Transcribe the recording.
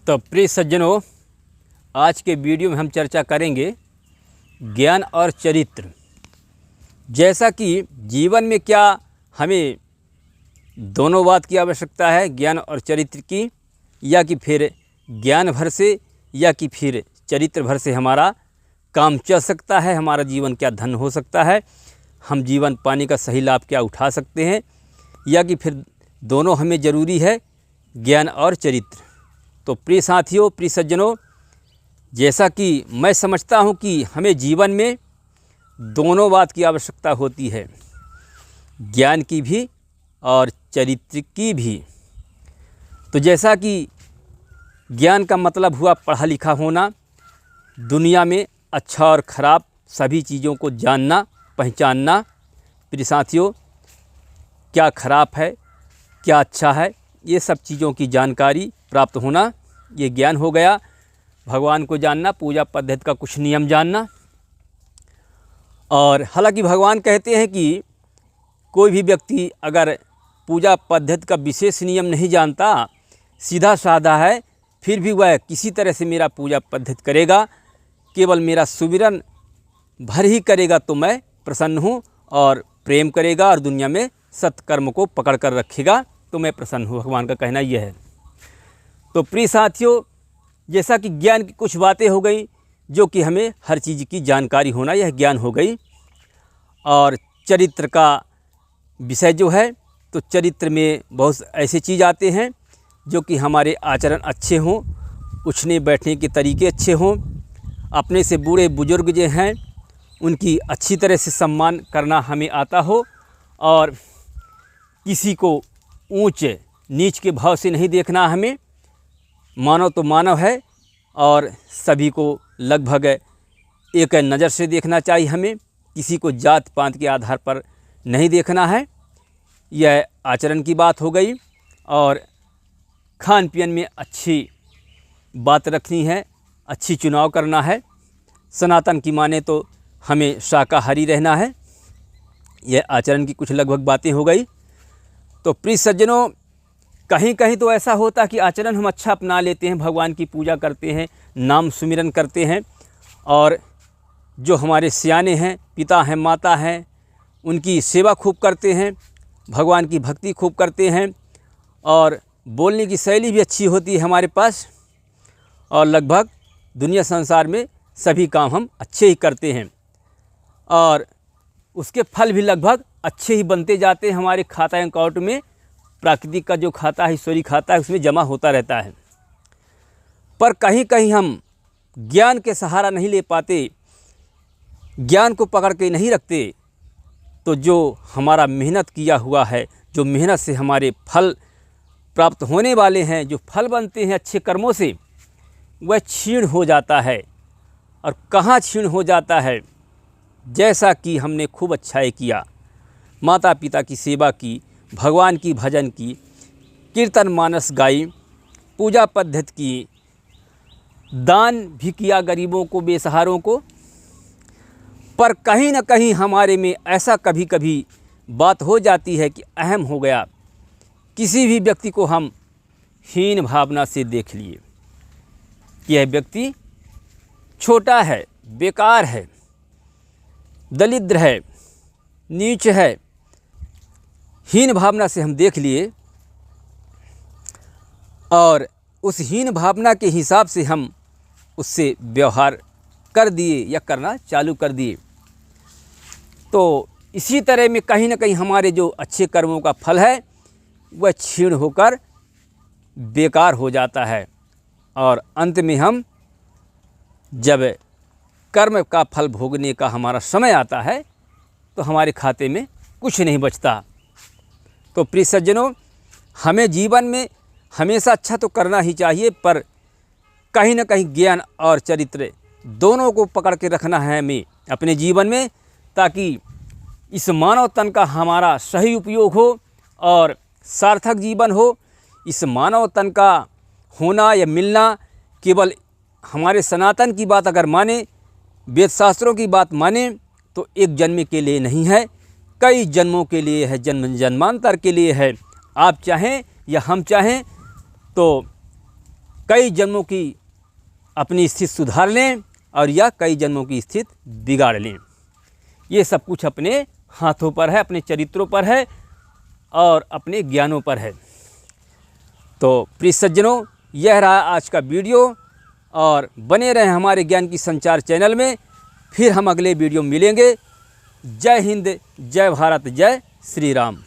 तो प्रिय सज्जनों, आज के वीडियो में हम चर्चा करेंगे ज्ञान और चरित्र। जैसा कि जीवन में क्या हमें दोनों बात की आवश्यकता है, ज्ञान और चरित्र की, या कि फिर ज्ञान भर से या कि फिर चरित्र भर से हमारा काम चल सकता है, हमारा जीवन क्या धन हो सकता है, हम जीवन पाने का सही लाभ क्या उठा सकते हैं, या कि फिर दोनों हमें ज़रूरी है, ज्ञान और चरित्र। तो प्रिय साथियों, प्रिय सज्जनों, जैसा कि मैं समझता हूँ कि हमें जीवन में दोनों बात की आवश्यकता होती है, ज्ञान की भी और चरित्र की भी। तो जैसा कि ज्ञान का मतलब हुआ पढ़ा लिखा होना, दुनिया में अच्छा और ख़राब सभी चीज़ों को जानना, पहचानना। प्रिय साथियों, क्या ख़राब है, क्या अच्छा है, ये सब चीज़ों की जानकारी प्राप्त होना, ये ज्ञान हो गया। भगवान को जानना, पूजा पद्धति का कुछ नियम जानना। और हालांकि भगवान कहते हैं कि कोई भी व्यक्ति अगर पूजा पद्धति का विशेष नियम नहीं जानता, सीधा साधा है, फिर भी वह किसी तरह से मेरा पूजा पद्धति करेगा, केवल मेरा सुमिरन भर ही करेगा तो मैं प्रसन्न हूँ, और प्रेम करेगा और दुनिया में सत्कर्म को पकड़ कर रखेगा तो मैं प्रसन्न हूँ। भगवान का कहना यह है। तो प्रिय साथियों, जैसा कि ज्ञान की कुछ बातें हो गई जो कि हमें हर चीज़ की जानकारी होना, यह ज्ञान हो गई। और चरित्र का विषय जो है, तो चरित्र में बहुत ऐसे चीज़ आते हैं जो कि हमारे आचरण अच्छे हों, उठने बैठने के तरीके अच्छे हों, अपने से बूढ़े बुजुर्ग जो हैं उनकी अच्छी तरह से सम्मान करना हमें आता हो, और किसी को ऊंच नीच के भाव से नहीं देखना हमें। मानव तो मानव है और सभी को लगभग एक नज़र से देखना चाहिए हमें, किसी को जात पात के आधार पर नहीं देखना है। यह आचरण की बात हो गई। और खान पीन में अच्छी बात रखनी है, अच्छी चुनाव करना है। सनातन की माने तो हमें शाकाहारी रहना है। यह आचरण की कुछ लगभग बातें हो गई। तो प्रिय सज्जनों, कहीं कहीं तो ऐसा होता कि आचरण हम अच्छा अपना लेते हैं, भगवान की पूजा करते हैं, नाम सुमिरन करते हैं, और जो हमारे सियाने हैं, पिता हैं, माता हैं, उनकी सेवा खूब करते हैं, भगवान की भक्ति खूब करते हैं, और बोलने की शैली भी अच्छी होती है हमारे पास, और लगभग दुनिया संसार में सभी काम हम अच्छे ही करते हैं, और उसके फल भी लगभग अच्छे ही बनते जाते हैं। हमारे खाता अकाउंट में प्राकृतिक का जो खाता है, ईश्वरी खाता है, उसमें जमा होता रहता है। पर कहीं कहीं हम ज्ञान के सहारा नहीं ले पाते, ज्ञान को पकड़ के नहीं रखते, तो जो हमारा मेहनत किया हुआ है, जो मेहनत से हमारे फल प्राप्त होने वाले हैं, जो फल बनते हैं अच्छे कर्मों से, वह क्षीण हो जाता है। और कहाँ क्षीण हो जाता है? जैसा कि हमने खूब अच्छाई किया, माता पिता की सेवा की, भगवान की भजन की, कीर्तन मानस गाई, पूजा पद्धति की, दान भी किया गरीबों को, बेसहारों को, पर कहीं न कहीं हमारे में ऐसा कभी कभी बात हो जाती है कि अहम हो गया, किसी भी व्यक्ति को हम हीन भावना से देख लिए, यह व्यक्ति छोटा है, बेकार है, दरिद्र है, नीच है, हीन भावना से हम देख लिए, और उस हीन भावना के हिसाब से हम उससे व्यवहार कर दिए या करना चालू कर दिए। तो इसी तरह में कहीं ना कहीं हमारे जो अच्छे कर्मों का फल है वह क्षीण होकर बेकार हो जाता है, और अंत में हम जब कर्म का फल भोगने का हमारा समय आता है तो हमारे खाते में कुछ नहीं बचता। तो प्रिय सज्जनों, हमें जीवन में हमेशा अच्छा तो करना ही चाहिए, पर कहीं ना कहीं ज्ञान और चरित्र दोनों को पकड़ के रखना है हमें अपने जीवन में, ताकि इस मानव तन का हमारा सही उपयोग हो और सार्थक जीवन हो। इस मानव तन का होना या मिलना केवल हमारे सनातन की बात अगर माने, वेद शास्त्रों की बात माने, तो एक जन्म के लिए नहीं है, कई जन्मों के लिए है, जन्म जन्मांतर के लिए है। आप चाहें या हम चाहें तो कई जन्मों की अपनी स्थिति सुधार लें और या कई जन्मों की स्थिति बिगाड़ लें। ये सब कुछ अपने हाथों पर है, अपने चरित्रों पर है और अपने ज्ञानों पर है। तो प्रिय सज्जनों, यह रहा आज का वीडियो और बने रहें हमारे ज्ञान की संचार चैनल में। फिर हम अगले वीडियो में मिलेंगे। जय हिंद, जय भारत, जय श्री राम।